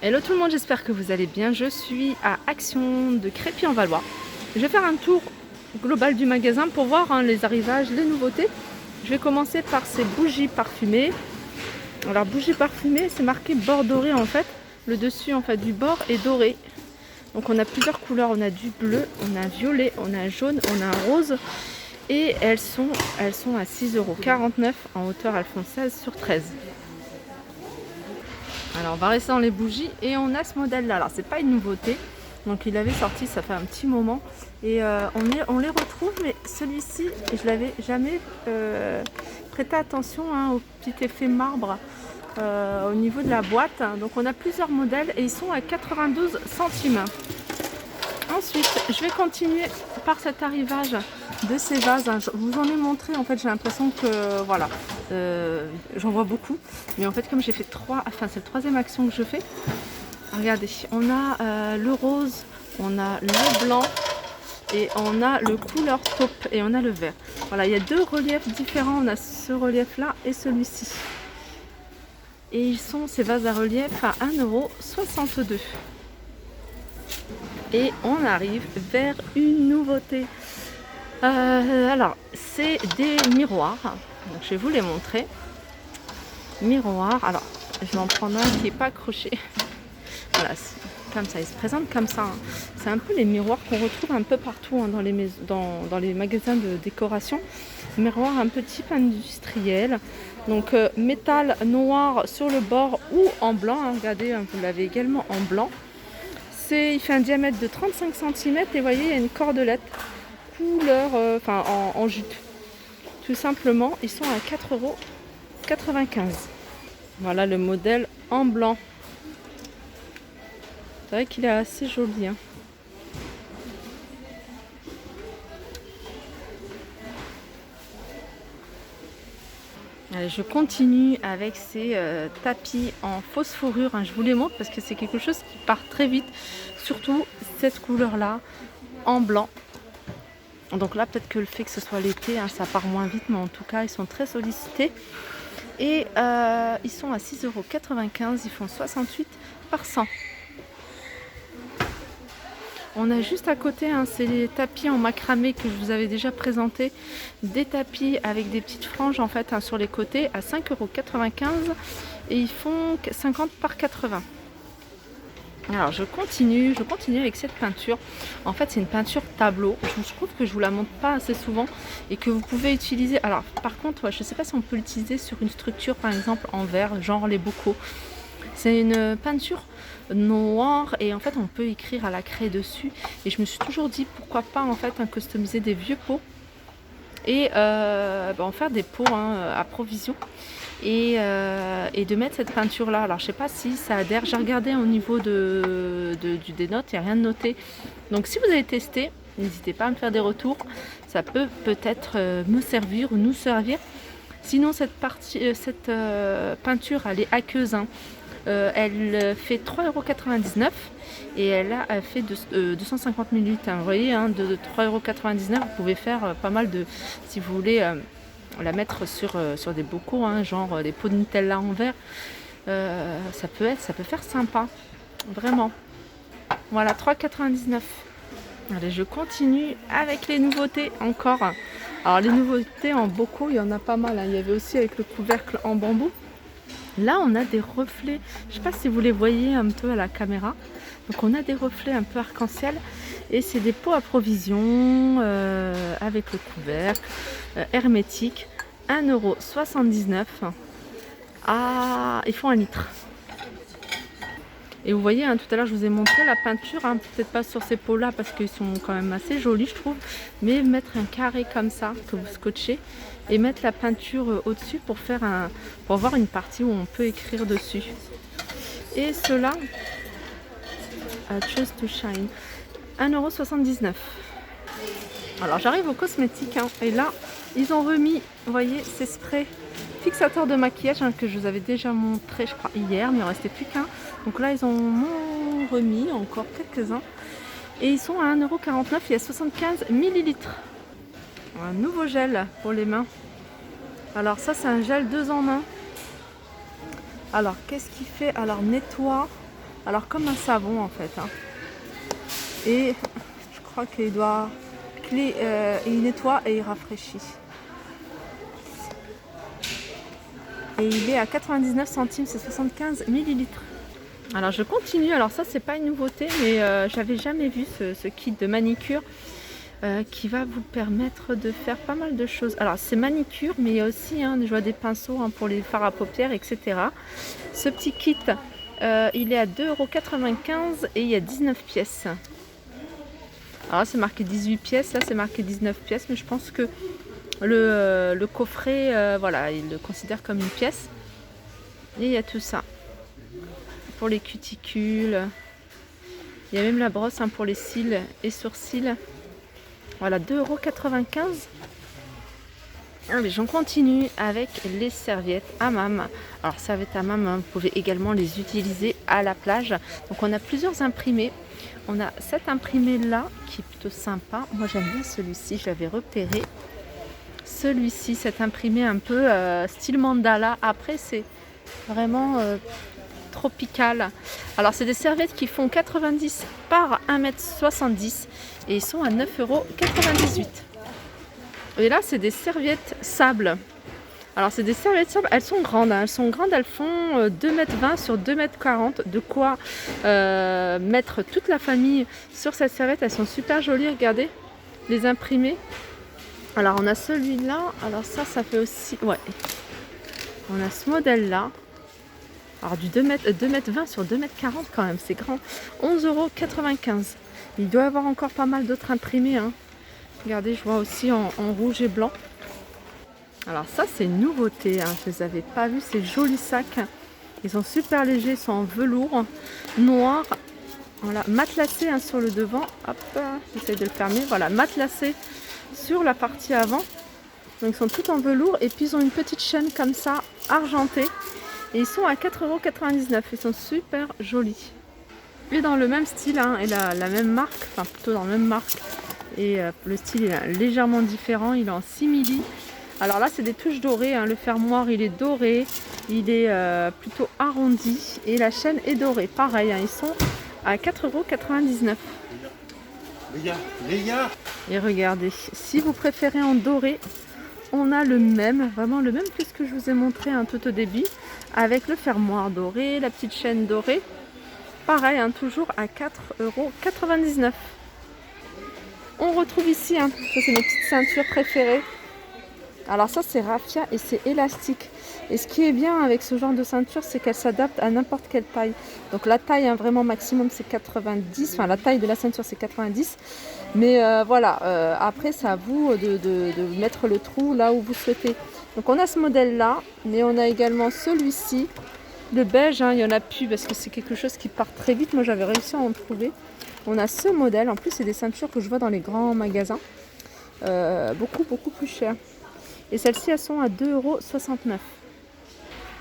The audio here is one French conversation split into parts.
Hello tout le monde, j'espère que vous allez bien. Je suis à Action de Crépy-en-Valois. Je vais faire un tour global du magasin pour voir les arrivages, les nouveautés. Je vais commencer par ces bougies parfumées. Alors bougies parfumées, c'est marqué bord doré en fait. Le dessus en fait du bord est doré. Donc on a plusieurs couleurs, on a du bleu, on a un violet, on a un jaune, on a un rose. Et elles sont à 6,49 € en hauteur, elles font 16 sur 13. Alors on va rester dans les bougies et on a ce modèle là. Alors c'est pas une nouveauté, donc il avait sorti ça fait un petit moment et on les retrouve, mais celui-ci je l'avais jamais prêté attention au petit effet marbre au niveau de la boîte. Donc on a plusieurs modèles et ils sont à 92 centimes. Ensuite je vais continuer par cet arrivage de ces vases. Je vous en ai montré, en fait j'ai l'impression que voilà, j'en vois beaucoup, mais en fait comme j'ai fait c'est le troisième action que je fais. Regardez, on a le rose, on a le blanc et on a le couleur taupe et on a le vert. Voilà, il y a deux reliefs différents, on a ce relief là et celui-ci, et ils sont ces vases à relief à 1,62 €. Et on arrive vers une nouveauté. Alors, c'est des miroirs. Donc, je vais vous les montrer. Miroirs. Alors, je vais en prendre un qui n'est pas accroché. Voilà, comme ça, il se présente comme ça. C'est un peu les miroirs qu'on retrouve un peu partout dans les magasins de décoration. Miroirs un peu type industriel. Donc, métal noir sur le bord ou en blanc. Regardez, vous l'avez également en blanc. Il fait un diamètre de 35 cm et vous voyez, il y a une cordelette couleur, en jute. Tout simplement, ils sont à 4,95 €. Voilà le modèle en blanc. C'est vrai qu'il est assez joli. Allez, je continue avec ces tapis en fausse fourrure. Je vous les montre parce que c'est quelque chose qui part très vite. Surtout cette couleur-là en blanc. Donc là, peut-être que le fait que ce soit l'été, ça part moins vite, mais en tout cas, ils sont très sollicités. Et ils sont à 6,95 €, ils font 68 par 100. On a juste à côté, c'est les tapis en macramé que je vous avais déjà présenté. Des tapis avec des petites franges en fait sur les côtés à 5,95 € et ils font 50 par 80. Alors je continue avec cette peinture. En fait c'est une peinture tableau. Je trouve que je vous la montre pas assez souvent et que vous pouvez utiliser. Alors par contre, je ne sais pas si on peut l'utiliser sur une structure par exemple en verre, genre les bocaux. C'est une peinture noire et en fait on peut écrire à la craie dessus. Et je me suis toujours dit pourquoi pas en fait customiser des vieux pots et en faire des pots à provision. Et de mettre cette peinture là. Alors je sais pas si ça adhère, j'ai regardé au niveau des notes, il n'y a rien de noté. Donc si vous avez testé, n'hésitez pas à me faire des retours, ça peut peut-être me servir ou nous servir. Sinon cette peinture elle est aqueuse, elle fait 3,99 € et elle fait 250 ml. Vous voyez, de 3,99 €, vous pouvez faire pas mal de, si vous voulez la mettre sur des bocaux, genre des pots de Nutella en verre. Ça peut faire sympa, vraiment. Voilà, 3,99 €. Allez, je continue avec les nouveautés encore. Alors les nouveautés en bocaux, il y en a pas mal. Il y avait aussi avec le couvercle en bambou. Là, on a des reflets. Je ne sais pas si vous les voyez un peu à la caméra. Donc on a des reflets un peu arc-en-ciel. Et c'est des pots à provision avec le couvercle hermétique. 1,79 €. Ils font 1 litre. Et vous voyez, tout à l'heure je vous ai montré la peinture, peut-être pas sur ces pots là parce qu'ils sont quand même assez jolis je trouve, mais mettre un carré comme ça que vous scotchez et mettre la peinture au-dessus pour avoir une partie où on peut écrire dessus. Et cela, Choose to Shine, 1,79 €. Alors j'arrive aux cosmétiques et là ils ont remis, vous voyez, ces sprays fixateurs de maquillage que je vous avais déjà montré je crois hier, mais il en restait plus qu'un. Donc là ils ont remis encore quelques-uns et ils sont à 1,49 €, il y a 75 ml. Un nouveau gel pour les mains. Alors ça c'est un gel 2 en 1. Alors qu'est-ce qu'il fait? Alors nettoie, Alors comme un savon en fait. Hein. Et je crois qu'il doit... il nettoie et il rafraîchit. Et il est à 99 centimes, c'est 75 millilitres. Alors je continue, alors ça c'est pas une nouveauté, mais j'avais jamais vu ce kit de manicure qui va vous permettre de faire pas mal de choses. Alors c'est manicure, mais il y a aussi, je vois des pinceaux pour les fards à paupières, etc. Ce petit kit, il est à 2,95 € et il y a 19 pièces. Alors là c'est marqué 18 pièces, là c'est marqué 19 pièces, mais je pense que le coffret, voilà, il le considère comme une pièce. Et il y a tout ça. Pour les cuticules. Il y a même la brosse pour les cils et sourcils. Voilà, 2,95 €. Allez, j'en continue avec les serviettes hammam. Alors, serviettes hammam, vous pouvez également les utiliser à la plage. Donc, on a plusieurs imprimés. On a cet imprimé-là qui est plutôt sympa. Moi, j'aime bien celui-ci. Je l'avais repéré. Celui-ci, cet imprimé un peu style mandala. Après, c'est vraiment tropical. Alors, c'est des serviettes qui font 90 par 1,70 m et ils sont à 9,98 €. Et là, c'est des serviettes sable. Alors, c'est des serviettes sable, elles sont grandes. Elles sont grandes, elles font 2,20 m sur 2,40 m. De quoi mettre toute la famille sur cette serviette. Elles sont super jolies, regardez, les imprimés. Alors, on a celui-là. Alors, ça fait aussi... Ouais. On a ce modèle-là. Alors, du 2,20 m sur 2,40 m quand même, c'est grand. 11,95 €. Il doit y avoir encore pas mal d'autres imprimés. Regardez, je vois aussi en rouge et blanc. Alors ça, c'est une nouveauté. Je ne les avais pas vus, ces jolis sacs. Ils sont super légers, ils sont en velours noir. Voilà, matelassé sur le devant. Hop, j'essaie de le fermer. Voilà, matelassé sur la partie avant. Donc ils sont tout en velours et puis ils ont une petite chaîne comme ça, argentée. Et ils sont à 4,99 €. Ils sont super jolis. Et dans le même style et la même marque, enfin plutôt dans la même marque. Et le style est légèrement différent, il est en simili. Alors là c'est des touches dorées, le fermoir il est doré, il est plutôt arrondi et la chaîne est dorée. Pareil, ils sont à 4,99 €. Les gars. Et regardez, si vous préférez en doré, on a le même, vraiment le même que ce que je vous ai montré tout au début, avec le fermoir doré, la petite chaîne dorée. Pareil, toujours à 4,99 €. On retrouve ici, ça c'est mes petites ceintures préférées. Alors ça c'est raffia et c'est élastique. Et ce qui est bien avec ce genre de ceinture, c'est qu'elle s'adapte à n'importe quelle taille. Donc la taille vraiment maximum c'est 90, enfin la taille de la ceinture c'est 90. Mais voilà, après c'est à vous de mettre le trou là où vous souhaitez. Donc on a ce modèle là, mais on a également celui-ci. Le beige, il n'y en a plus parce que c'est quelque chose qui part très vite. Moi j'avais réussi à en trouver. On a ce modèle, en plus c'est des ceintures que je vois dans les grands magasins, beaucoup plus chères. Et celles-ci elles sont à 2,69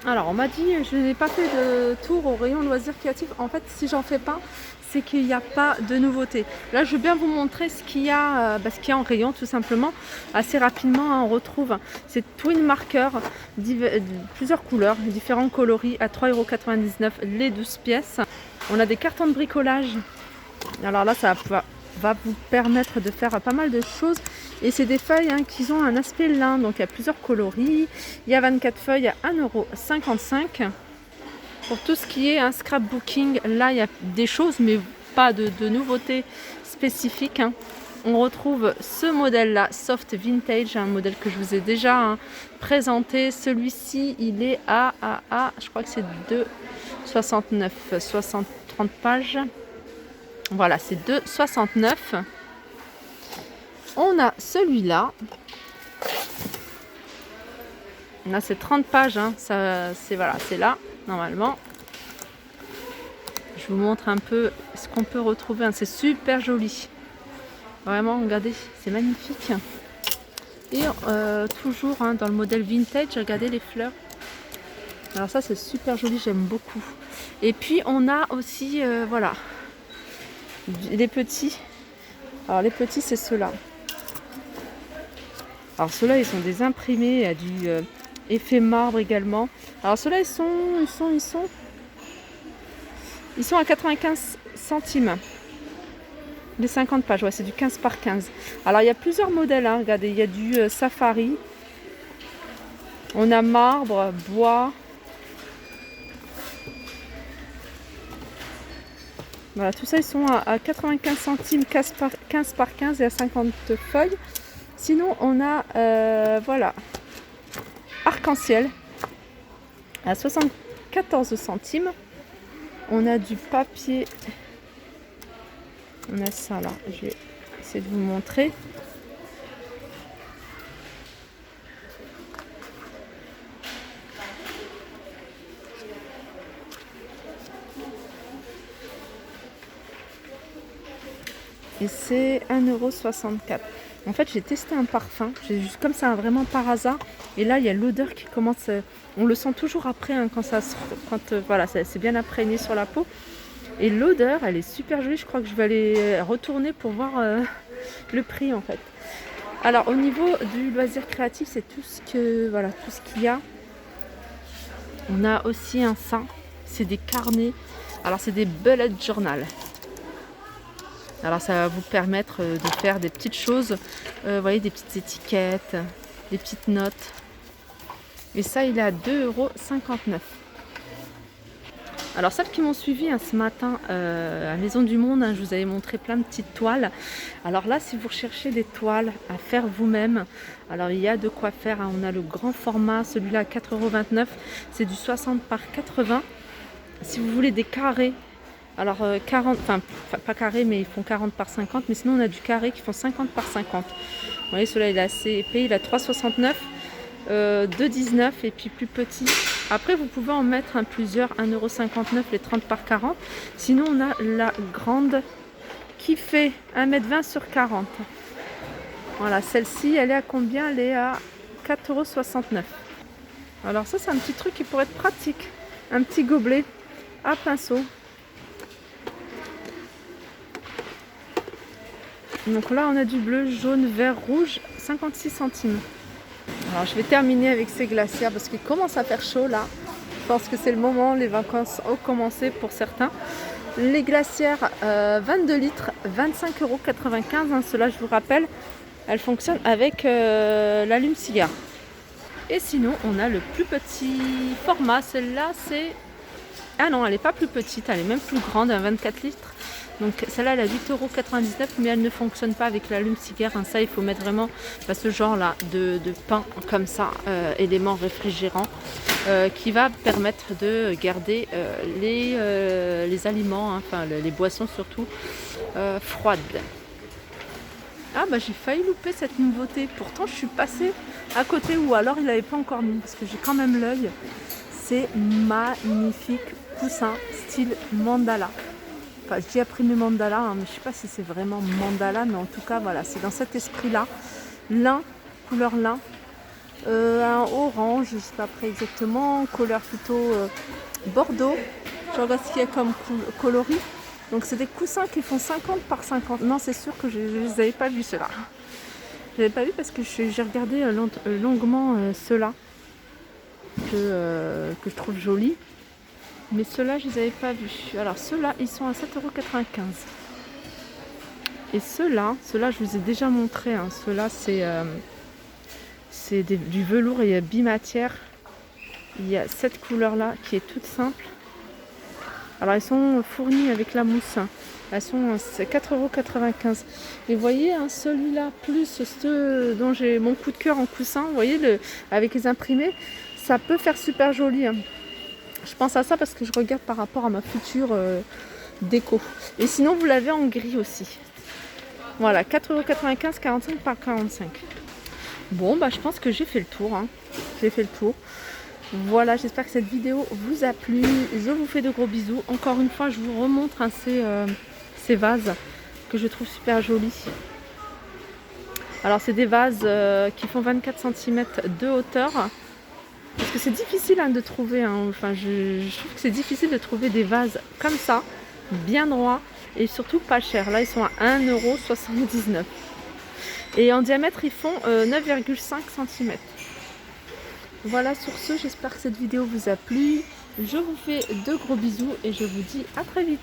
€. Alors on m'a dit, je n'ai pas fait de tour au rayon loisirs créatifs. En fait si j'en fais pas, c'est qu'il n'y a pas de nouveauté. Là je veux bien vous montrer ce qu'il y a, en rayon tout simplement. Assez rapidement on retrouve ces twin markers, plusieurs couleurs, différents coloris à 3,99 € les 12 pièces. On a des cartons de bricolage. Alors là, ça va vous permettre de faire pas mal de choses. Et c'est des feuilles qui ont un aspect lin. Donc il y a plusieurs coloris. Il y a 24 feuilles à 1,55 €. Pour tout ce qui est un scrapbooking, là il y a des choses, mais pas de nouveautés spécifiques. On retrouve ce modèle-là, Soft Vintage, un modèle que je vous ai déjà présenté. Celui-ci, il est à je crois que c'est 2,69 €, 30 pages. Voilà, c'est 2,69 €. On a celui-là. Là, c'est 30 pages. C'est là, normalement. Je vous montre un peu ce qu'on peut retrouver. C'est super joli. Vraiment, regardez, c'est magnifique. Et toujours dans le modèle vintage, regardez les fleurs. Alors ça, c'est super joli, j'aime beaucoup. Et puis, on a aussi, voilà, les petits. Alors les petits c'est ceux-là. Alors ceux-là ils sont des imprimés, il y a du effet marbre également. Alors ceux-là ils sont Ils sont à 95 centimes. Les 50 pages, ouais, c'est du 15 par 15. Alors il y a plusieurs modèles, hein. Regardez, il y a du safari. On a marbre, bois. Voilà, tout ça, ils sont à 95 centimes, 15 par 15 et à 50 feuilles. Sinon, on a, voilà, arc-en-ciel à 74 centimes. On a du papier. On a ça là, je vais essayer de vous montrer. Et c'est 1,64 €. En fait, j'ai testé un parfum, j'ai juste comme ça, vraiment par hasard. Et là, il y a l'odeur qui commence. On le sent toujours après, hein, voilà, c'est bien imprégné sur la peau. Et l'odeur, elle est super jolie. Je crois que je vais aller retourner pour voir le prix en fait. Alors, au niveau du loisir créatif, c'est tout ce qu'il y a. On a aussi ça. C'est des carnets. Alors, c'est des bullet journal. Alors ça va vous permettre de faire des petites choses, vous voyez, des petites étiquettes, des petites notes. Et ça, il est à 2,59 €. Alors celles qui m'ont suivi ce matin à Maison du Monde, je vous avais montré plein de petites toiles. Alors là, si vous recherchez des toiles à faire vous-même, alors il y a de quoi faire. On a le grand format, celui-là à 4,29 €, c'est du 60 par 80. Si vous voulez des carrés, alors 40, enfin pas carré, mais ils font 40 par 50, mais sinon on a du carré qui font 50 par 50. Vous voyez, celui-là il est assez épais, il a 3,69, 2,19 et puis plus petit. Après vous pouvez en mettre plusieurs, 1,59 € les 30 par 40. Sinon on a la grande qui fait 1,20 m sur 40. Voilà, celle-ci elle est à combien? Elle est à 4,69 €. Alors ça c'est un petit truc qui pourrait être pratique, un petit gobelet à pinceau. Donc là on a du bleu, jaune, vert, rouge, 56 centimes. Alors je vais terminer avec ces glacières parce qu'il commence à faire chaud là. Je pense que c'est le moment, les vacances ont commencé pour certains. Les glacières 22 litres, 25,95 €. Cela je vous rappelle, elles fonctionnent avec l'allume-cigare. Et sinon on a le plus petit format, celle-là c'est... Ah non, elle n'est pas plus petite, elle est même plus grande, 24 litres. Donc celle-là elle est à 8,99 €, mais elle ne fonctionne pas avec l'allume-cigare. Ça il faut mettre vraiment ce genre là de pain comme ça, élément réfrigérant, qui va permettre de garder les aliments, enfin les boissons surtout, froides. Ah bah j'ai failli louper cette nouveauté, pourtant je suis passée à côté, ou alors il n'avait pas encore mis, parce que j'ai quand même l'œil. C'est magnifique coussin style mandala. Enfin, je dis imprimé mandala, mais je ne sais pas si c'est vraiment mandala, mais en tout cas, voilà, c'est dans cet esprit-là. Lin, couleur lin, un orange, je ne sais pas après exactement, couleur plutôt bordeaux. Je regarde ce qu'il y a comme coloris. Donc, c'est des coussins qui font 50 par 50. Non, c'est sûr que je ne les avais pas vus, ceux-là. Je ne les avais pas vus parce que j'ai regardé longuement ceux-là, que je trouve jolis. Mais ceux-là, je ne les avais pas vus. Alors ceux-là, ils sont à 7,95 €. Et ceux-là, je vous ai déjà montré. Ceux-là, c'est du velours et bimatière. Il y a cette couleur-là qui est toute simple. Alors ils sont fournis avec la mousse. Elles sont 4,95 €. Et vous voyez, celui-là, plus ceux dont j'ai mon coup de cœur en coussin, vous voyez, avec les imprimés, ça peut faire super joli. Je pense à ça parce que je regarde par rapport à ma future déco. Et sinon, vous l'avez en gris aussi. Voilà, 4,95 €, 45 par 45. Bon, bah je pense que j'ai fait le tour. J'ai fait le tour. Voilà, j'espère que cette vidéo vous a plu. Je vous fais de gros bisous. Encore une fois, je vous remontre ces vases que je trouve super jolis. Alors, c'est des vases qui font 24 cm de hauteur. Parce que c'est difficile de trouver, enfin je trouve que c'est difficile de trouver des vases comme ça, bien droits et surtout pas chers. Là ils sont à 1,79 €. Et en diamètre ils font 9,5 cm. Voilà, sur ce, j'espère que cette vidéo vous a plu. Je vous fais de gros bisous et je vous dis à très vite.